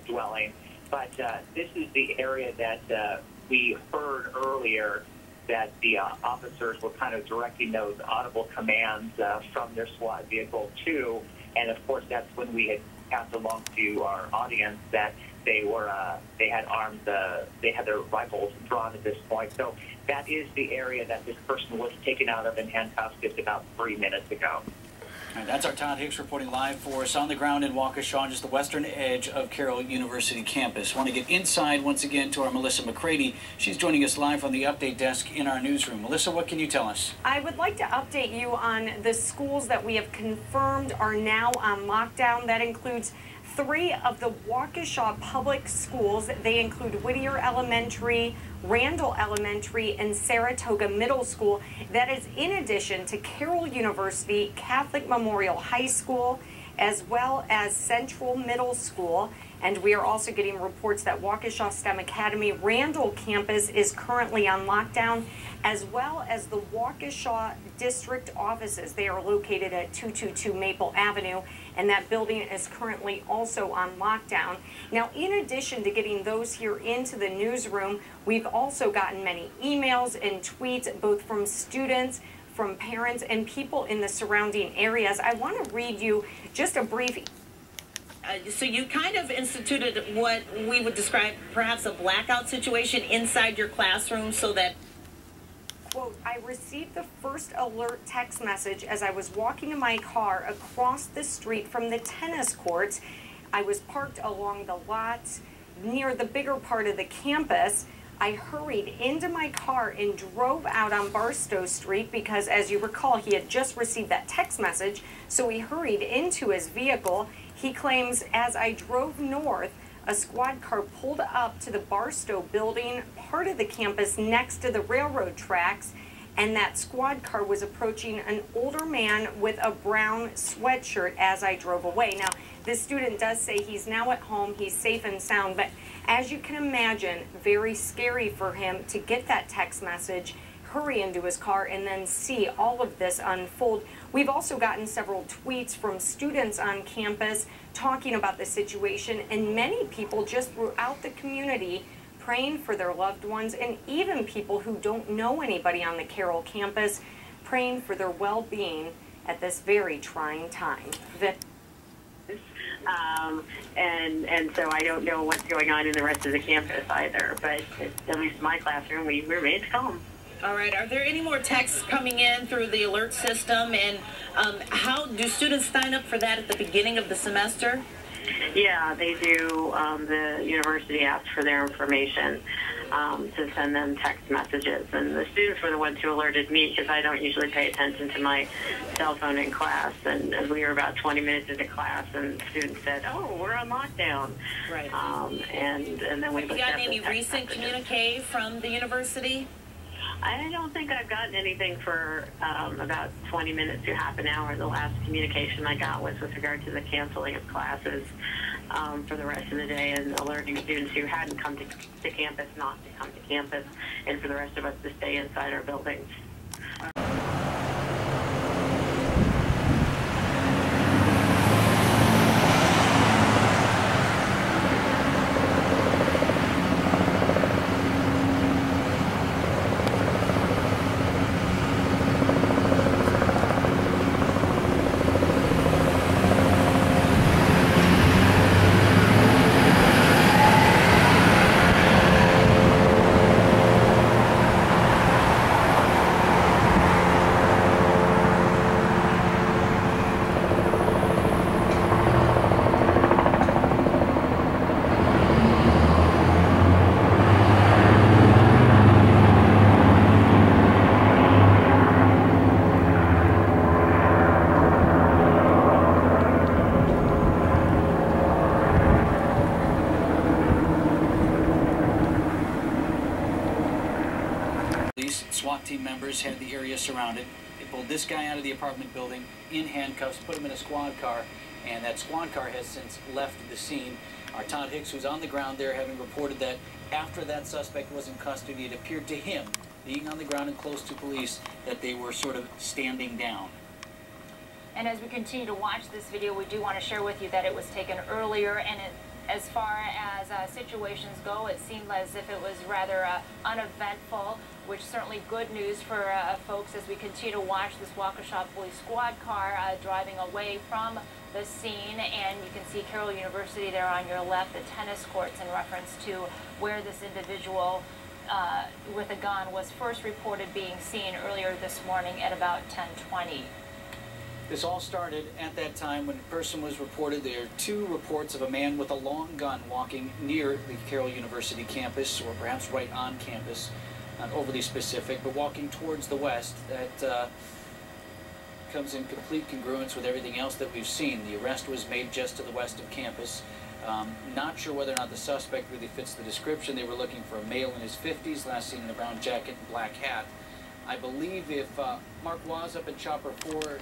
dwelling. But this is the area that we heard earlier that the officers were kind of directing those audible commands from their SWAT vehicle to, and of course that's when we had passed along to our audience that they had arms, they had their rifles drawn at this point. So that is the area that this person was taken out of and handcuffed just about 3 minutes ago. And that's our Todd Hicks reporting live for us on the ground in Waukesha, on just the western edge of Carroll University campus. Want to get inside once again to our Melissa McCready. She's joining us live on the update desk in our newsroom. Melissa, what can you tell us? I would like to update you on the schools that we have confirmed are now on lockdown. That includes 3 of the Waukesha Public Schools. They include Whittier Elementary, Randall Elementary, and Saratoga Middle School. That is in addition to Carroll University, Catholic Memorial High School, as well as Central Middle School. And we are also getting reports that Waukesha STEM Academy Randall campus is currently on lockdown, as well as the Waukesha district offices. They are located at 222 Maple Avenue, and that building is currently also on lockdown. Now, in addition to getting those here into the newsroom, we've also gotten many emails and tweets, both from students, from parents, and people in the surrounding areas. I want to read you just a brief. So you kind of instituted what we would describe perhaps a blackout situation inside your classroom so that... Quote, I received the first alert text message as I was walking in my car across the street from the tennis courts. I was parked along the lot near the bigger part of the campus. I hurried into my car and drove out on Barstow Street because, as you recall, he had just received that text message, so he hurried into his vehicle. He claims, as I drove north, a squad car pulled up to the Barstow building, part of the campus next to the railroad tracks, and that squad car was approaching an older man with a brown sweatshirt as I drove away. Now, this student does say he's now at home, he's safe and sound, but as you can imagine, very scary for him to get that text message, hurry into his car, and then see all of this unfold. We've also gotten several tweets from students on campus talking about the situation, and many people just throughout the community praying for their loved ones, and even people who don't know anybody on the Carroll campus praying for their well-being at this very trying time. And so I don't know what's going on in the rest of the campus either, but at least in my classroom, we remained calm. All right, are there any more texts coming in through the alert system, and how do students sign up for that at the beginning of the semester? Yeah, they do. The university asked for their information to send them text messages, and the students were the ones who alerted me because I don't usually pay attention to my cell phone in class. And as we were about 20 minutes into class, and students said, "Oh, we're on lockdown." Right. And then we have you gotten any recent communique from the university? I don't think I've gotten anything for about 20 minutes to half an hour. The last communication I got was with regard to the canceling of classes for the rest of the day and alerting students who hadn't come to campus not to come to campus, and for the rest of us to stay inside our buildings. SWAT team members had the area surrounded. They pulled this guy out of the apartment building in handcuffs, put him in a squad car, and that squad car has since left the scene. Our Todd Hicks, who's on the ground there, having reported that after that suspect was in custody, it appeared to him, being on the ground and close to police, that they were sort of standing down. And as we continue to watch this video, we do want to share with you that it was taken earlier, and As far as situations go, it seemed as if it was rather uneventful, which is certainly good news for folks as we continue to watch this Waukesha Police Squad car driving away from the scene. And you can see Carroll University there on your left, the tennis courts, in reference to where this individual with a gun was first reported being seen earlier this morning at about 10:20. This all started at that time when a person was reported. There are 2 reports of a man with a long gun walking near the Carroll University campus, or perhaps right on campus, not overly specific, but walking towards the west. That comes in complete congruence with everything else that we've seen. The arrest was made just to the west of campus. Not sure whether or not the suspect really fits the description. They were looking for a male in his 50s, last seen in a brown jacket and black hat. I believe if Mark was up in Chopper 4...